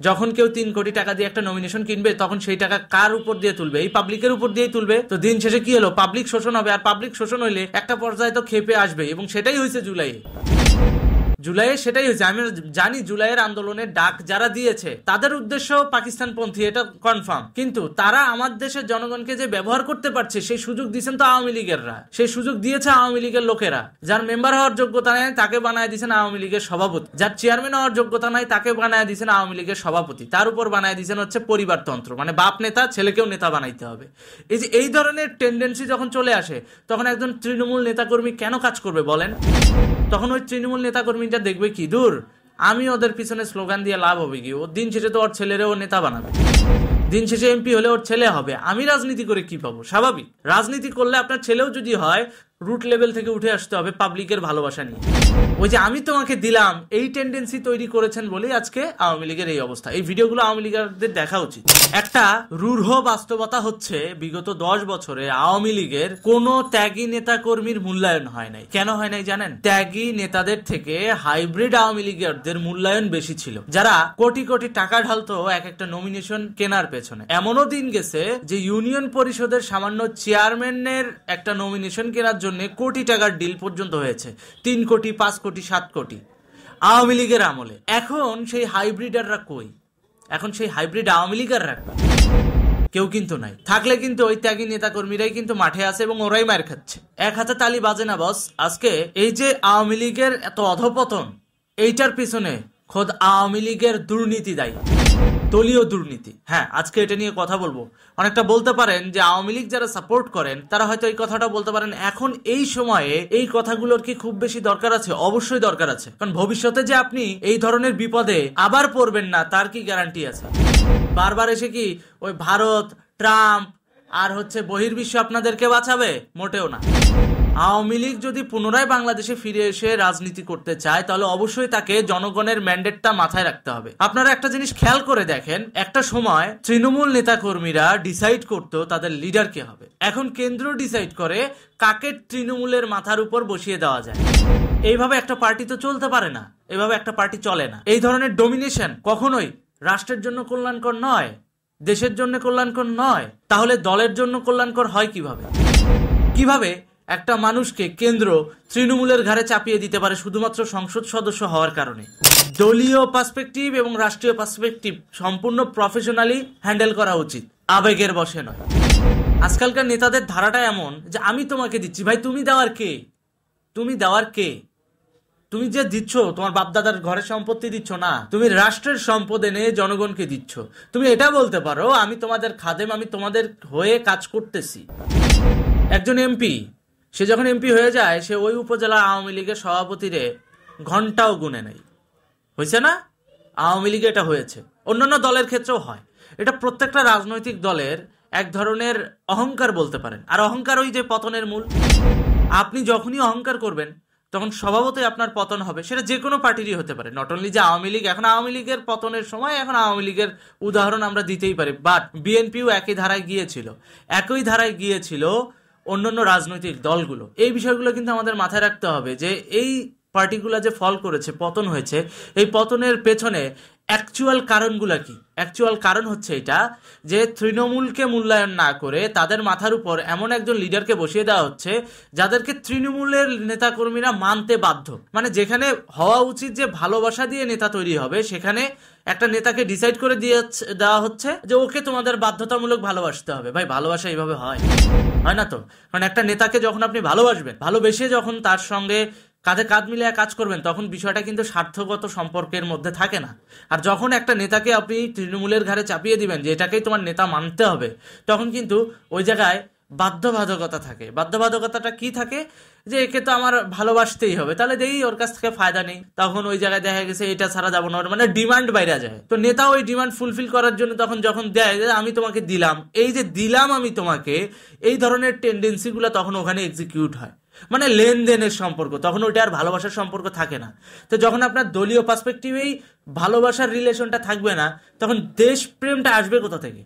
যখন কেউ 3 কোটি টাকা দিয়ে একটা নমিনেশন কিনবে তখন সেই টাকা কার উপর দিয়ে তুলবে? এই পাবলিকের উপর দিয়েই তুলবে। তো দিন শেষে কি হলো? পাবলিক শোষণ হবে, আর পাবলিক শোষণ হইলে একটা পর্যায়ে তো খেপে আসবে, এবং সেটাই হয়েছে জুলাইয়ে। সেটাই হয়েছে। আমি জানি জুলাইয়ের আন্দোলনের ডাক যারা দিয়েছে তাদের উদ্দেশ্য পাকিস্তানপন্থী, এটা কনফার্ম, কিন্তু তারা আমার দেশের জনগণকে যে ব্যবহার করতে পারছে সেই সুযোগ দিয়েছেন তো আওয়ামী লীগেররা, সেই সুযোগ দিয়েছে আওয়ামী লীগের লোকেরা। যার মেম্বার হওয়ার যোগ্যতা নেই তাকে বানায় দিয়েছেন আওয়ামী লীগের সভাপতি, যার চেয়ারম্যান হওয়ার যোগ্যতা নাই তাকে বানায় দিয়েছেন আওয়ামী লীগের সভাপতি, তার উপর বানায় দিয়েছেন হচ্ছে পরিবারতন্ত্র, মানে বাপ নেতা ছেলেকেও নেতা বানাইতে হবে। এই যে এই ধরনের টেন্ডেন্সি যখন চলে আসে তখন একজন তৃণমূল নেতাকর্মী কেন কাজ করবে বলেন? তখন ওই তৃণমূল নেতাকর্মীটা দেখবে কি, দূর আমি ওদের পিছনে স্লোগান দিয়ে লাভ হবে কি, ওর দিন শেষে তো ওর ছেলেরও নেতা বানাবে, দিন শেষে এমপি হলে ওর ছেলে হবে, আমি রাজনীতি করে কি পাবো? স্বাভাবিক, রাজনীতি করলে আপনার ছেলেও যদি হয় রুট লেভেল থেকে উঠে আসতে হবে পাবলিকের ভালোবাসা নিয়ে। ওই যে আমি তোমাকে দিলাম এই টেন্ডেন্সি তৈরি করেছেন বলেই আজকে আওয়ামী লীগের এই অবস্থা। এই ভিডিওগুলো আওয়ামী লীগের দেখা উচিত। একটা রূঢ় বাস্তবতা হচ্ছে বিগত 10 বছরে আওয়ামী লীগের কোনো ত্যাগী নেতা কর্মীর মূল্যায়ন হয় নাই। কেন হয় নাই জানেন? ত্যাগী নেতাদের থেকে হাইব্রিড আওয়ামী লীগেরদের মূল্যায়ন বেশি ছিল, যারা কোটি কোটি টাকা ঢালতো এক একটা নমিনেশন কেনার পেছনে। এমনও দিন গেছে যে ইউনিয়ন পরিষদের সামান্য চেয়ারম্যানের একটা নমিনেশন কেনার জন্য কোটি টাকার ডিল পর্যন্ত হয়েছে, 3 কোটি 5 কোটি 7 কোটি আওয়ামী লীগের আমলে। এখন সেই হাইব্রিডাররা কই? এখন সেই হাইব্রিড আওয়ামী লীগাররা কেউ কিন্তু নাই। থাকলে কিন্তু ওই ত্যাগী নেতা কর্মীরাই কিন্তু মাঠে আছে এবং ওরাই মার খাচ্ছে। এক হাতে তালি বাজে না বস। আজকে এই যে আওয়ামী লীগের এত অধপতন, এইটার পিছনে খোদ আওয়ামী লীগের দুর্নীতি দায়ী, দলীয় দুর্নীতি। হ্যাঁ, আজকে এটা নিয়ে কথা বলবো। অনেকটা বলতে পারেন যে আওয়ামী লীগ যারা সাপোর্ট করেন তারা হয়তো এই কথাটা বলতে পারেন, এখন এই সময়ে এই কথাগুলোর কি খুব বেশি দরকার আছে? অবশ্যই দরকার আছে, কারণ ভবিষ্যতে যে আপনি এই ধরনের বিপদে আবার পড়বেন না তার কি গ্যারান্টি আছে? বারবার এসে কি ওই ভারত, ট্রাম্প আর হচ্ছে বহির্বিশ্ব আপনাদেরকে বাঁচাবে? মোটেও না। আওয়ামী লীগ যদি পুনরায় বাংলাদেশে ফিরে এসে রাজনীতি করতে চায় তাহলে অবশ্যই তাকে জনগণের ম্যান্ডেটটা মাথায় রাখতে হবে। আপনারা একটা জিনিস খেয়াল করে দেখেন, একটা সময় তৃণমূল নেতা কর্মীরা ডিসাইড করতো তাদের লিডার কে হবে, এখন কেন্দ্র ডিসাইড করে কাকে তৃণমূলের মাথার উপর বসিয়ে দেওয়া যায়। এইভাবে একটা পার্টি তো চলতে পারে না, এইভাবে একটা পার্টি চলে না। এই ধরনের ডমিনেশন কখনোই রাষ্ট্রের জন্য কল্যাণকর নয়, দেশের জন্য কল্যাণকর নয়। তাহলে দলের জন্য কল্যাণকর হয় কিভাবে? কিভাবে একটা মানুষকে কেন্দ্র তৃণমূলের ঘাড়ে চাপিয়ে দিতে পারে শুধুমাত্র সংসদ সদস্য হওয়ার কারণে? দলীয় পার্সপেক্টিভ এবং রাষ্ট্রীয় পার্সপেক্টিভ সম্পূর্ণ প্রফেশনালি হ্যান্ডেল করা উচিত, আবেগের বশে নয়। আজকালকার নেতাদের ধারাটা এমন যে আমি তোমাকে দিচ্ছি, ভাই তুমি দেওয়ার কে? তুমি দেওয়ার কে? তুমি যে দিচ্ছ তোমার বাপদাদার ঘরের সম্পত্তি দিচ্ছ না, তুমি রাষ্ট্রের সম্পদ এনে জনগণকে দিচ্ছ। তুমি এটা বলতে পারো আমি তোমাদের খাদেম, আমি তোমাদের হয়ে কাজ করতেছি। একজন এমপি, সে যখন এমপি হয়ে যায় সে ওই উপজেলা আওয়ামী লীগের সভাপতিরে ঘন্টাও গুনে নেই। হয়েছে না? আওয়ামী লীগে এটা হয়েছে, অন্যান্য দলের ক্ষেত্রেও হয়। এটা প্রত্যেকটা রাজনৈতিক দলের এক ধরনের অহংকার বলতে পারেন, আর অহংকার ওই যে পতনের মূল। আপনি যখনই অহংকার করবেন তখন স্বভাবতই আপনার পতন হবে। সেটা যে কোনো পার্টিরই হতে পারে, নট অনলি যে আওয়ামী লীগ। এখন আওয়ামী লীগের পতনের সময় এখন আওয়ামী লীগের উদাহরণ আমরা দিতেই পারি, বাট বিএনপিও একই ধারায় গিয়েছিল অন্যান্য রাজনৈতিক দলগুলো। এই বিষয়গুলো কিন্তু আমাদের মাথায় রাখতে হবে যে এই পার্টিগুলো যে ফল করেছে, পতন হয়েছে, এই পতনের পেছনে অ্যাকচুয়াল কারণগুলো কি? অ্যাকচুয়াল কারণ হচ্ছে এটা যে তৃণমূলকে মূল্যায়ন না করে তাদের মাথার উপর এমন একজন লিডারকে বসিয়ে দেওয়া হচ্ছে যাদেরকে তৃণমূলের নেতাকর্মীরা মানতে বাধ্য। মানে যেখানে হওয়া উচিত যে ভালোবাসা দিয়ে নেতা তৈরি হবে, সেখানে একটা নেতাকে ডিসাইড করে দেওয়া হচ্ছে যে ওকে তোমাদের বাধ্যতামূলক ভালোবাসতে হবে। ভাই, ভালোবাসা এইভাবে হয় না তো। কারণ একটা নেতাকে যখন আপনি ভালোবাসবেন, ভালোবেসে যখন তার সঙ্গে কাঁধে কাঁধ মিলিয়ে কাজ করবেন, তখন বিষয়টা কিন্তু স্বার্থগত সম্পর্কের মধ্যে থাকে না। আর যখন একটা নেতাকে আপনি তৃণমূলের ঘাড়ে চাপিয়ে দিবেন যে এটাকেই তোমার নেতা মানতে হবে, তখন কিন্তু ওই জায়গায় বাধ্যবাধকতা থাকে। বাধ্যবাধকতাটা কি থাকে? যে একে তো আমার ভালোবাসতেই হবে, তাহলে দেখি ওর কাছ থেকে ফায়দা নেই। তখন ওই জায়গায় দেখা গেছে এটা ছাড়া যাবো না, মানে ডিমান্ড বাইরে যায়। তো নেতা ওই ডিমান্ড ফুলফিল করার জন্য যখন দেয় যে আমি তোমাকে দিলাম, এই যে দিলাম আমি তোমাকে, এই ধরনের টেন্ডেন্সিগুলো তখন ওখানে এক্সিকিউট হয়। মানে লেনদেনের সম্পর্ক, তখন ওইটা আর ভালোবাসার সম্পর্ক থাকে না। তো যখন আপনার দলীয় পার্সপেক্টিভেই ভালোবাসার রিলেশনটা থাকবে না, তখন দেশপ্রেমটা আসবে কোথা থেকে?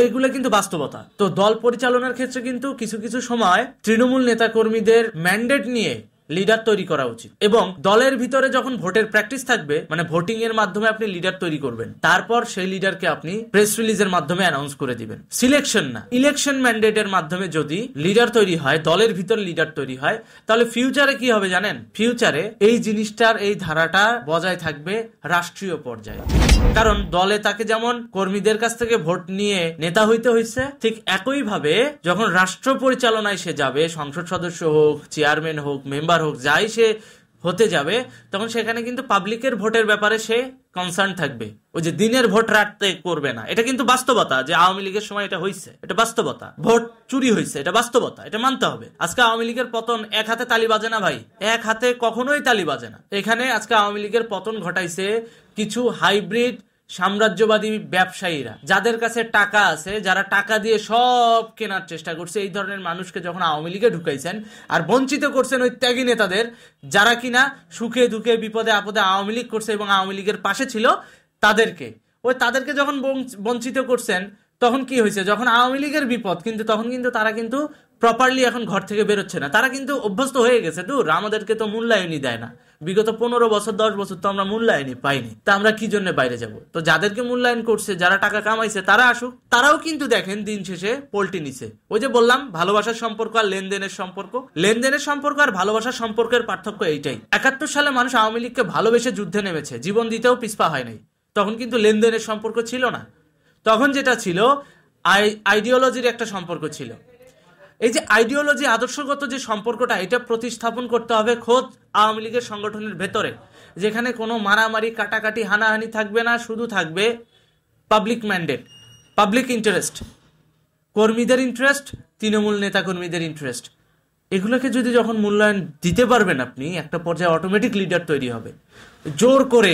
এইগুলো কিন্তু বাস্তবতা। তো দল পরিচালনার ক্ষেত্রে কিন্তু কিছু কিছু সময় তৃণমূল নেতা কর্মীদের ম্যান্ডেট নিয়ে লিডার তৈরি করা উচিত। এবং দলের ভিতরে যখন ভোটের প্র্যাকটিস থাকবে, মানে ভোটিং এর মাধ্যমে আপনি লিডার তৈরি করবেন, তারপর সেই লিডারকে আপনি প্রেস রিলিজের মাধ্যমে অ্যানাউন্স করে দিবেন। সিলেকশন না, ইলেকশন ম্যান্ডেটের মাধ্যমে যদি লিডার তৈরি হয়, দলের ভিতর লিডার তৈরি হয়, তাহলে ফিউচারে কি হবে জানেন? ফিউচারে এই জিনিসটার, এই ধারাটা বজায় থাকবে রাষ্ট্রীয় পর্যায়ে। কারণ দলে তাকে যেমন কর্মীদের কাছ থেকে ভোট নিয়ে নেতা হইতে হয়েছে, ঠিক একই ভাবে যখন রাষ্ট্র পরিচালনায় সে যাবে, সংসদ সদস্য হোক, চেয়ারম্যান হোক, মেম্বার হোক, যাই সে হতে যাবে, তখন সেখানে কিন্তু পাবলিকের ভোটের ব্যাপারে সে কনসার্ন থাকবে। ওই যে দিনের ভোট রাতে করবে না, এটা কিন্তু বাস্তবতা যে আওয়ামী লীগের সময় এটা হয়েছে, এটা বাস্তবতা। ভোট চুরি হয়েছে, এটা বাস্তবতা, এটা মানতে হবে। আজকে আওয়ামী লীগের পতন এক হাতে তালি বাজে না ভাই, এক হাতে কখনোই তালি বাজে না। এখানে আজকে আওয়ামী লীগের পতন ঘটাইছে কিছু হাইব্রিড সাম্রাজ্যবাদী ব্যবসায়ীরা, যাদের কাছে টাকা আছে, যারা টাকা দিয়ে সব কেনার চেষ্টা করছে। এই ধরনের মানুষকে যখন আওয়ামী লীগে ঢুকাইছেন আর বঞ্চিত করছেন ওই ত্যাগী নেতাদের, যারা কিনা সুখে দুঃখে বিপদে আপদে আওয়ামী লীগ করছে এবং আওয়ামী লীগের পাশে ছিল, তাদেরকে যখন বঞ্চিত করছেন, তখন কি হয়েছে? যখন আওয়ামী লীগের বিপদ, কিন্তু তখন কিন্তু তারা কিন্তু প্রপারলি এখন ঘর থেকে বেরোচ্ছে না। তারা কিন্তু অভ্যস্ত হয়ে গেছে, দূর আমাদেরকে তো মূল্যায়নই দেয় না। বিগত 15 বছর 10 বছর তো আমরা মূল্যায়নই পাইনি, তা আমরা কি জন্য বাইরে যাব? তো যাদেরকে মূল্যায়ন করছে, যারা টাকা কামাইছে, তারা আসুক। তারাও কিন্তু দেখেন দিন শেষে পল্টি নিছে। ওই যে বললাম, ভালোবাসার সম্পর্ক আর লেনদেনের সম্পর্ক, লেনদেনের সম্পর্ক আর ভালোবাসার সম্পর্কের পার্থক্য এইটাই। 71 সালে মানুষ আওয়ামী লীগকে ভালোবেসে যুদ্ধে নেমেছে, জীবন দিতেও পিছপা হয় নাই। তখন কিন্তু লেনদেনের সম্পর্ক ছিল না, তখন যেটা ছিল আইডিওলজির একটা সম্পর্ক ছিল। এই যে আইডিওলজি, আদর্শগত যে সম্পর্কটা, এটা প্রতিস্থাপন করতে হবে খোদ আওয়ামী লীগের সংগঠনের ভেতরে, যেখানে কোনো মারামারি, কাটাকাটি, হানাহানি থাকবে না। শুধু থাকবে পাবলিক ম্যান্ডেট, পাবলিক ইন্টারেস্ট, কর্মীদের ইন্টারেস্ট, তৃণমূল নেতা কর্মীদের ইন্টারেস্ট। এগুলোকে যদি যখন মূল্যায়ন দিতে পারবেন আপনি, একটা পর্যায়ে অটোমেটিক লিডার তৈরি হবে। জোর করে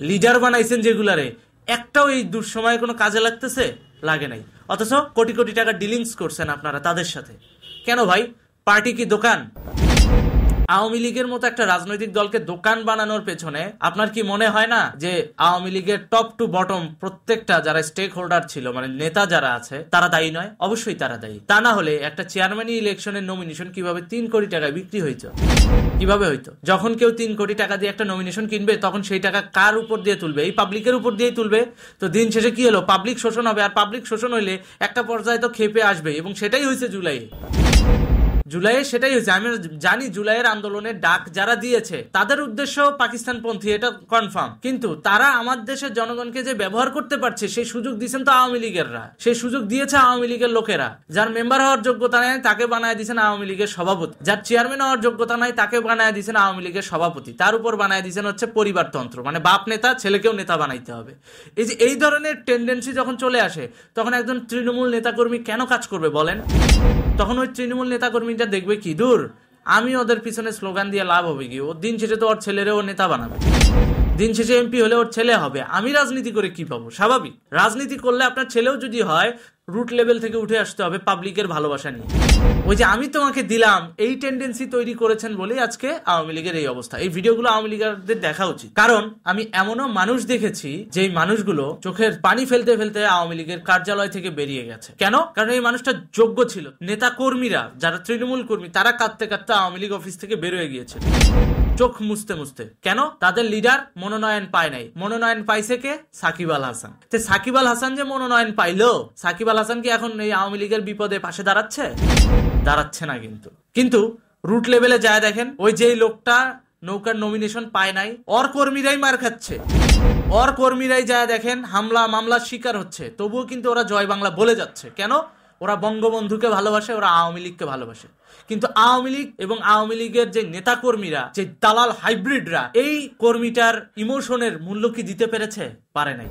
লিডার বানাইছেন যেগুলারে, একটাও এই দুঃসময়ে কোনো কাজে লাগতেছে? লাগে নাই। অথচ কোটি কোটি টাকা ডিলিংস করছেন আপনারা তাদের সাথে। কেন ভাই? পার্টি কি দোকান? আওয়ামী লীগের মতো একটা রাজনৈতিক দলকে দোকান বানানোর পেছনে আপনার কি মনে হয় না যে আওয়ামী লীগের টপ টু বটম প্রত্যেকটা যারা স্টেক হোল্ডার ছিল, মানে নেতা যারা আছে, তারা দায়ী নয়? অবশ্যই তারা দায়ী। তা না হলে একটা চেয়ারম্যান ইলেকশনের নমিনেশন কিভাবে 3 কোটি টাকায় বিক্রি হইতো? কিভাবে হইতো? যখন কেউ 3 কোটি টাকা দিয়ে একটা নমিনেশন কিনবে, তখন সেই টাকা কার উপর দিয়ে তুলবে? এই পাবলিকের উপর দিয়েই তুলবে। তো দিন শেষে কি হলো? পাবলিক শোষণ হবে। আর পাবলিক শোষণ হইলে একটা পর্যায়ে তো খেপে আসবে, এবং সেটাই হয়েছে জুলাইয়ে। সেটাই হয়েছে। আমি জানি জুলাইয়ের আন্দোলনের ডাক যারা দিয়েছে তাদের উদ্দেশ্য পাকিস্তানপন্থী, এটা কনফার্ম। কিন্তু তারা আমার দেশের জনগণকে যে ব্যবহার করতে পারছে, সেই সুযোগ দিয়েছেন তো আওয়ামী লীগেররা, সেই সুযোগ দিয়েছে আওয়ামী লীগের লোকেরা। যার মেম্বার হওয়ার যোগ্যতা নেই তাকে বানায় দিয়েছেন আওয়ামী লীগের সভাপতি, যার চেয়ারম্যান হওয়ার যোগ্যতা নাই তাকে বানায় দিয়েছেন আওয়ামী লীগের সভাপতি, তার উপর বানায় দিয়েছেন হচ্ছে পরিবারতন্ত্র, মানে বাপ নেতা ছেলেকেও নেতা বানাইতে হবে। এই যে এই ধরনের টেন্ডেন্সি যখন চলে আসে, তখন একজন তৃণমূল নেতাকর্মী কেন কাজ করবে বলেন? তখন ওই তৃণমূল নেতাকর্মীটা দেখবে কি, দূর আমি ওদের পিছনে স্লোগান দিয়ে লাভ হবে কি? ওর দিন শেষে তো ওর ছেলেরও নেতা বানাবে, দিন শেষে এমপি হলে ওর ছেলে হবে। আমি রাজনীতি করে কি পাবো? স্বাভাবিক, রাজনীতি করলে আপনার ছেলেও যদি হয়, রুট লেভেল থেকে উঠে আসতে হবে পাবলিকের ভালোবাসা নিয়ে। ওই যে আমি তোমাকে দিলাম, এই টেন্ডেন্সি তৈরি করেছেন বলেই আজকে আওয়ামী লীগের এই অবস্থা। এই ভিডিওগুলো আওয়ামী লীগের দেখা উচিত, কারণ আমি এমনও মানুষ দেখেছি যেই মানুষগুলো চোখের পানি ফেলতে ফেলতে আওয়ামী লীগের কার্যালয় থেকে বেরিয়ে গেছে। কেন? কারণ এই মানুষটা যোগ্য ছিল। নেতা কর্মীরা যারা তৃণমূল কর্মী, তারা কাঁদতে কাঁদতে আওয়ামী লীগ অফিস থেকে বেরোয় গিয়েছে, চোখ মুছতে মুছতে। কেন? তাদের লিডার মনোনয়ন পায় নাই। মনোনয়ন পাইছে কে? সাকিব আল হাসান। তো সাকিব আল হাসান যে মনোনয়ন পাইলো, সাকিব আল হাসান কি এখন এই আওয়ামী লীগের বিপদে পাশে দাঁড়াচ্ছে? দাঁড়াচ্ছে না। কিন্তু রুট লেভেলে যায় দেখেন, ওই যেই লোকটা নৌকার নমিনেশন পায় নাই, ওর কর্মীরাই মার খাচ্ছে, ওর কর্মীরাই যায় দেখেন হামলা মামলার শিকার হচ্ছে, তবুও কিন্তু ওরা জয় বাংলা বলে যাচ্ছে। কেন? ওরা বঙ্গবন্ধুকে ভালোবাসে, ওরা আওয়ামী লীগকে ভালোবাসে। কিন্তু আওয়ামী লীগ এবং আওয়ামী লীগের যে নেতা কর্মীরা, যে দালাল হাইব্রিডরা, এই কর্মীটার ইমোশনের মূল্য কি দিতে পেরেছে? পারে নাই,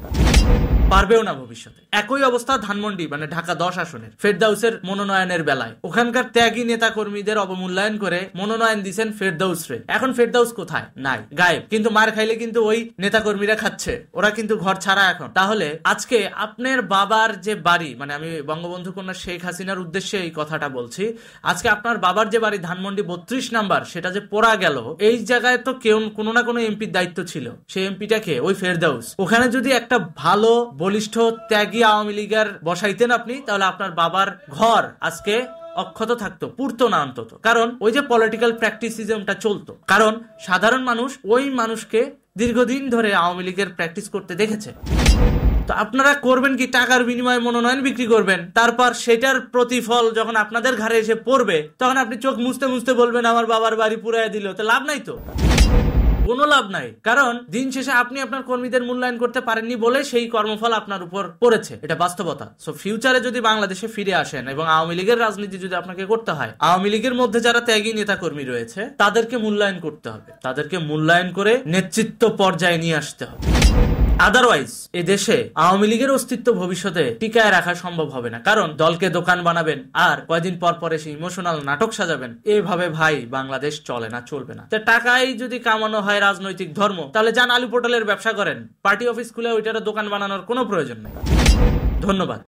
পারবেও না ভবিষ্যতে। একই অবস্থা ধানমন্ডি, মানে ঢাকা 10 আসনের ফেরদাউসের মনোনয়নের বেলায়। ওখানকার ত্যাগী নেতা কর্মীদের অবমূল্যায়ন করে মনোনয়ন দিচ্ছেন ফেরদাউস রে। এখন ফেরদাউস কোথায়? নাই, গায়েব। কিন্তু মার খাইলে কিন্তু ওই নেতা কর্মীরা খাচ্ছে, ওরা কিন্তু ঘর ছাড়া এখন। তাহলে আজকে আপনার বাবার যে বাড়ি, মানে আমি বঙ্গবন্ধু কন্যা শেখ হাসিনার উদ্দেশ্যে এই কথাটা বলছি, আজকে আপনার বাবার যে বাড়ি ধানমন্ডি 32 নাম্বার, সেটা যে পোড়া গেল, এই জায়গায় তো কেউ কোনো না কোনো এমপির দায়িত্ব ছিল। সেই এমপিটাকে ওই ফেরদাউস। ওখানে যদি একটা ভালো বলিষ্ঠ ত্যাগী আওয়ামী লীগের বসাইতেন আপনি, তাহলে আপনার বাবার ঘর আজকে অক্ষত থাকতো, পুরতো না অন্তত। কারণ ওই যে পলিটিক্যাল প্র্যাকটিসিজমটা চলতো, কারণ সাধারণ মানুষ ওই মানুষকে দীর্ঘদিন ধরে আওয়ামী লীগের প্র্যাকটিস করতে দেখেছে। তো আপনারা করবেন কি, টাকার বিনিময়ে মনোনয়ন বিক্রি করবেন, তারপর সেটার প্রতিফল যখন আপনাদের ঘাড়ে এসে পড়বে তখন আপনি চোখ মুছতে মুছতে বলবেন আমার বাবার বাড়ি পুরাই দিল। তো লাভ নাই, তো কোনো লাভ নাই। কারণ দিন শেষে আপনি আপনার কর্মীদের মূল্যায়ন করতে পারেননি বলে সেই কর্মফল আপনার উপর পড়েছে, এটা বাস্তবতা। সো ফিউচারে যদি বাংলাদেশে ফিরে আসেন এবং আওয়ামী লীগের রাজনীতি যদি আপনাকে করতে হয়, আওয়ামী লীগের মধ্যে যারা ত্যাগী নেতা কর্মী রয়েছে তাদেরকে মূল্যায়ন করতে হবে, তাদেরকে মূল্যায়ন করে নেতৃত্ব পর্যায়ে নিয়ে আসতে হবে। আদারওয়াইজ এ দেশে আওয়ামী লীগের অস্তিত্ব ভবিষ্যতে টিকায় রাখা সম্ভব হবে না। কারণ দলকে দোকান বানাবেন আর কয়দিন পর পর এসে ইমোশনাল নাটক সাজাবেন, এভাবে ভাই বাংলাদেশ চলে না, চলবে না। তো টাকায় যদি কামানো হয় রাজনৈতিক ধর্ম, তাহলে যান আলু পটলের ব্যবসা করেন, পার্টি অফিস খুলে ওইটার দোকান বানানোর কোনো প্রয়োজন নেই। ধন্যবাদ।